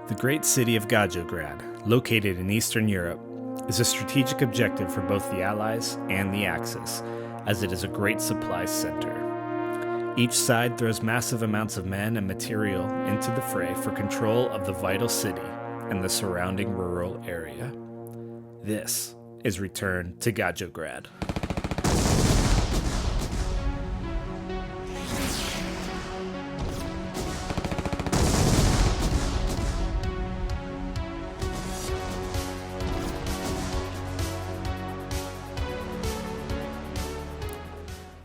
The great city of Gajograd, located in Eastern Europe, is a strategic objective for both the Allies and the Axis, as it is a great supply center. Each side throws massive amounts of men and material into the fray for control of the vital city and the surrounding rural area. This is Return to Gajograd.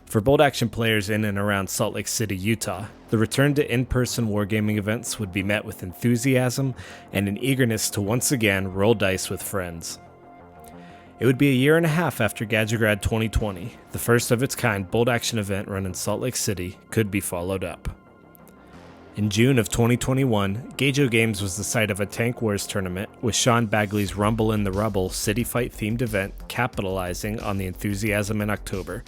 For bolt-action players in and around Salt Lake City, Utah, the return to in-person wargaming events would be met with enthusiasm and an eagerness to once again roll dice with friends. It would be a year and a half after Gajograd 2020, the first of its kind bolt-action event run in Salt Lake City could be followed up. In June of 2021, Gajo Games was the site of a Tank Wars tournament with Sean Bagley's Rumble in the Rubble City Fight themed event capitalizing on the enthusiasm in October,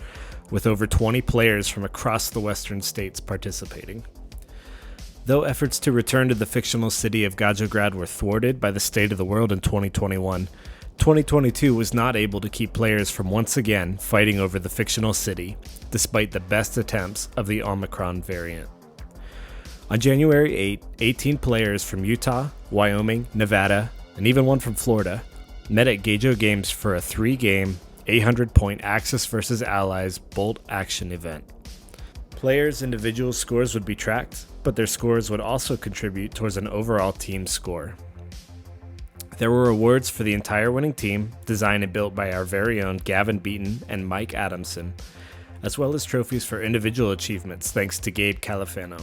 with over 20 players from across the western states participating. Though efforts to return to the fictional city of Gajograd were thwarted by the state of the world in 2021, 2022 was not able to keep players from once again fighting over the fictional city, despite the best attempts of the Omicron variant. On January 8, 18 players from Utah, Wyoming, Nevada, and even one from Florida met at Gajo Games for a 3-game, 800-point Axis vs. Allies bolt action event. Players' individual scores would be tracked, but their scores would also contribute towards an overall team score. There were awards for the entire winning team, designed and built by our very own Gavin Beaton and Mike Adamson, as well as trophies for individual achievements thanks to Gabe Califano.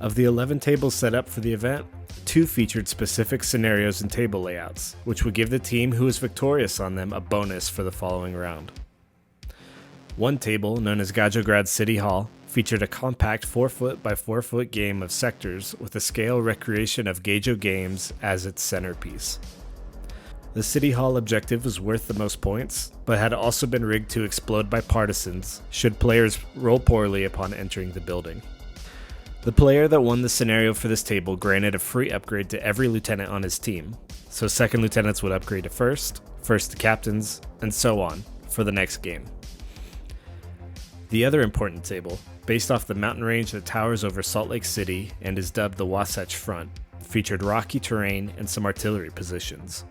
Of the 11 tables set up for the event, 2 featured specific scenarios and table layouts, which would give the team who was victorious on them a bonus for the following round. One table, known as Gajograd City Hall, featured a compact 4-foot by 4-foot game of sectors with a scale recreation of Gajo Games as its centerpiece. The City Hall objective was worth the most points, but had also been rigged to explode by partisans should players roll poorly upon entering the building. The player that won the scenario for this table granted a free upgrade to every lieutenant on his team, so second lieutenants would upgrade to first to captains, and so on, for the next game. The other important table, based off the mountain range that towers over Salt Lake City and is dubbed the Wasatch Front, featured rocky terrain and some artillery positions.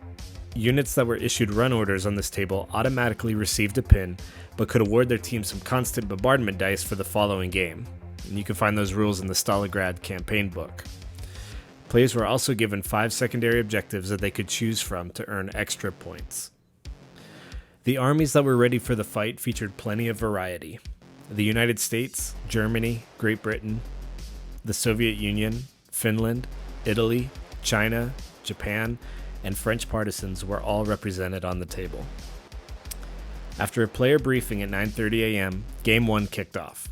Units that were issued run orders on this table automatically received a pin, but could award their team some constant bombardment dice for the following game. And you can find those rules in the Stalingrad campaign book. Players were also given 5 secondary objectives that they could choose from to earn extra points. The armies that were ready for the fight featured plenty of variety. The United States, Germany, Great Britain, the Soviet Union, Finland, Italy, China, Japan, and French partisans were all represented on the table. After a player briefing at 9:30 a.m., Game 1 kicked off.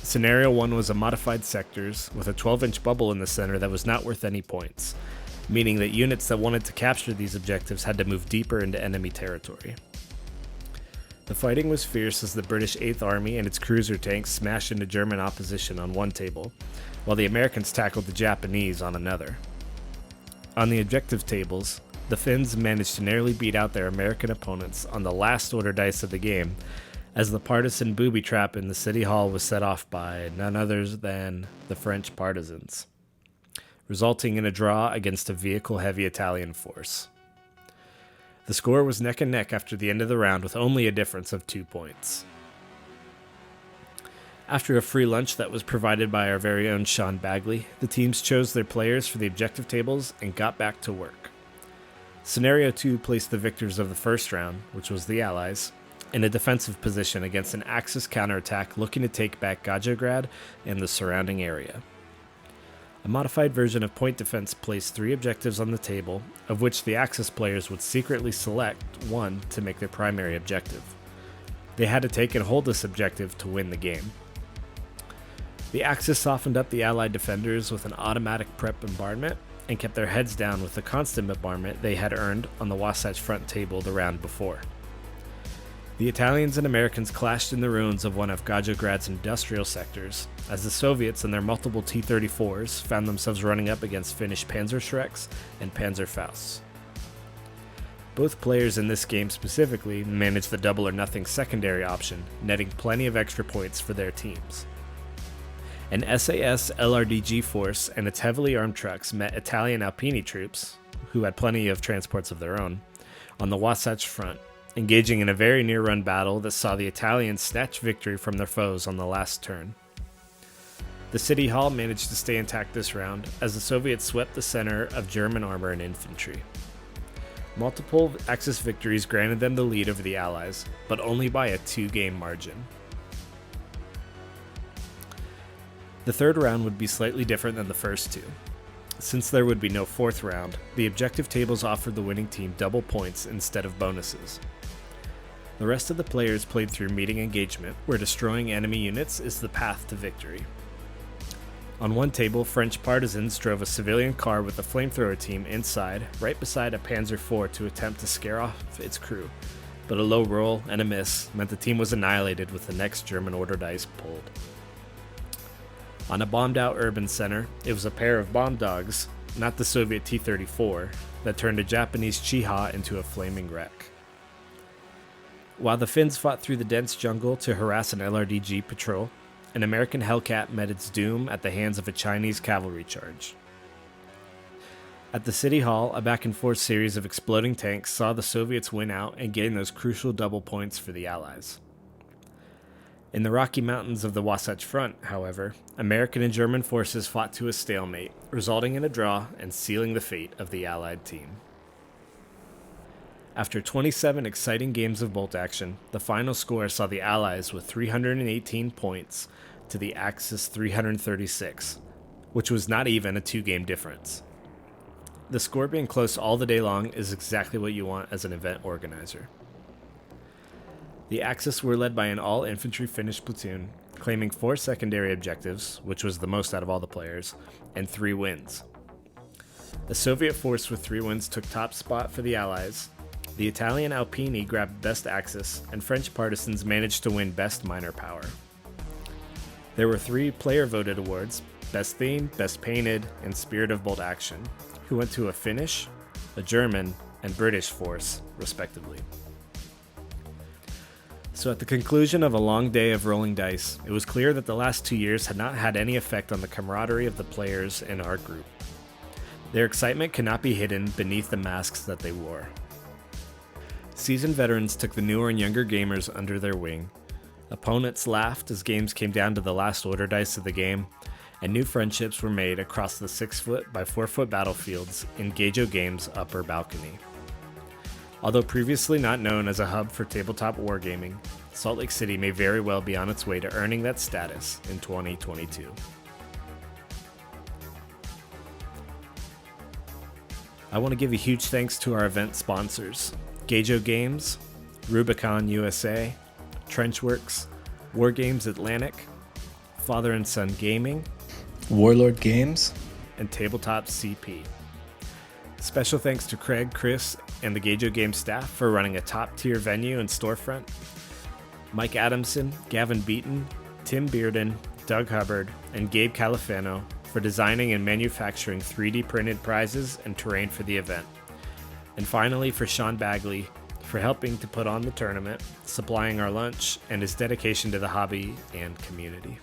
Scenario 1 was a modified sectors with a 12-inch bubble in the center that was not worth any points, meaning that units that wanted to capture these objectives had to move deeper into enemy territory. The fighting was fierce as the British 8th Army and its cruiser tanks smashed into German opposition on one table, while the Americans tackled the Japanese on another. On the objective tables, the Finns managed to narrowly beat out their American opponents on the last order dice of the game, as the partisan booby trap in the City Hall was set off by none other than the French partisans, resulting in a draw against a vehicle-heavy Italian force. The score was neck and neck after the end of the round with only a difference of 2 points. After a free lunch that was provided by our very own Sean Bagley, the teams chose their players for the objective tables and got back to work. Scenario 2 placed the victors of the first round, which was the Allies, in a defensive position against an Axis counterattack looking to take back Gajograd and the surrounding area. A modified version of point defense placed 3 objectives on the table, of which the Axis players would secretly select one to make their primary objective. They had to take and hold this objective to win the game. The Axis softened up the Allied defenders with an automatic prep bombardment and kept their heads down with the constant bombardment they had earned on the Wasatch Front table the round before. The Italians and Americans clashed in the ruins of one of Gajograd's industrial sectors, as the Soviets and their multiple T-34s found themselves running up against Finnish Panzerschrecks and Panzerfausts. Both players in this game specifically managed the double or nothing secondary option, netting plenty of extra points for their teams. An SAS LRDG force and its heavily armed trucks met Italian Alpini troops, who had plenty of transports of their own, on the Wasatch Front, engaging in a very near-run battle that saw the Italians snatch victory from their foes on the last turn. The City Hall managed to stay intact this round, as the Soviets swept the center of German armor and infantry. Multiple Axis victories granted them the lead over the Allies, but only by a 2-game margin. The third round would be slightly different than the first two. Since there would be no fourth round, the objective tables offered the winning team double points instead of bonuses. The rest of the players played through meeting engagement, where destroying enemy units is the path to victory. On one table, French partisans drove a civilian car with a flamethrower team inside, right beside a Panzer IV to attempt to scare off its crew, but a low roll and a miss meant the team was annihilated with the next German order dice pulled. On a bombed-out urban center, it was a pair of bomb dogs, not the Soviet T-34, that turned a Japanese Chiha into a flaming wreck. While the Finns fought through the dense jungle to harass an LRDG patrol, an American Hellcat met its doom at the hands of a Chinese cavalry charge. At the City Hall, a back-and-forth series of exploding tanks saw the Soviets win out and gain those crucial double points for the Allies. In the Rocky Mountains of the Wasatch Front, however, American and German forces fought to a stalemate, resulting in a draw and sealing the fate of the Allied team. After 27 exciting games of bolt action, the final score saw the Allies with 318 points to the Axis 336, which was not even a 2-game difference. The score being close all the day long is exactly what you want as an event organizer. The Axis were led by an all-infantry Finnish platoon, claiming 4 secondary objectives, which was the most out of all the players, and 3 wins. The Soviet force with 3 wins took top spot for the Allies. The Italian Alpini grabbed Best Axis, and French partisans managed to win Best Minor Power. There were 3 player-voted awards, Best Theme, Best Painted, and Spirit of Bolt Action, who went to a Finnish, a German, and British force, respectively. So at the conclusion of a long day of rolling dice, it was clear that the last 2 years had not had any effect on the camaraderie of the players in our group. Their excitement could not be hidden beneath the masks that they wore. Seasoned veterans took the newer and younger gamers under their wing. Opponents laughed as games came down to the last order dice of the game, and new friendships were made across the 6-foot by 4-foot battlefields in Gajo Games' upper balcony. Although previously not known as a hub for tabletop wargaming, Salt Lake City may very well be on its way to earning that status in 2022. I want to give a huge thanks to our event sponsors, Gajo Games, Rubicon USA, Trenchworx, Wargames Atlantic, Father and Son Gaming, Warlord Games, and Tabletop CP. Special thanks to Craig, Chris, and the Gajo Games staff for running a top-tier venue and storefront, Mike Adamson, Gavin Beaton, Tim Bearden, Doug Hubbard, and Gabe Califano for designing and manufacturing 3D printed prizes and terrain for the event. And finally, for Sean Bagley for helping to put on the tournament, supplying our lunch, and his dedication to the hobby and community.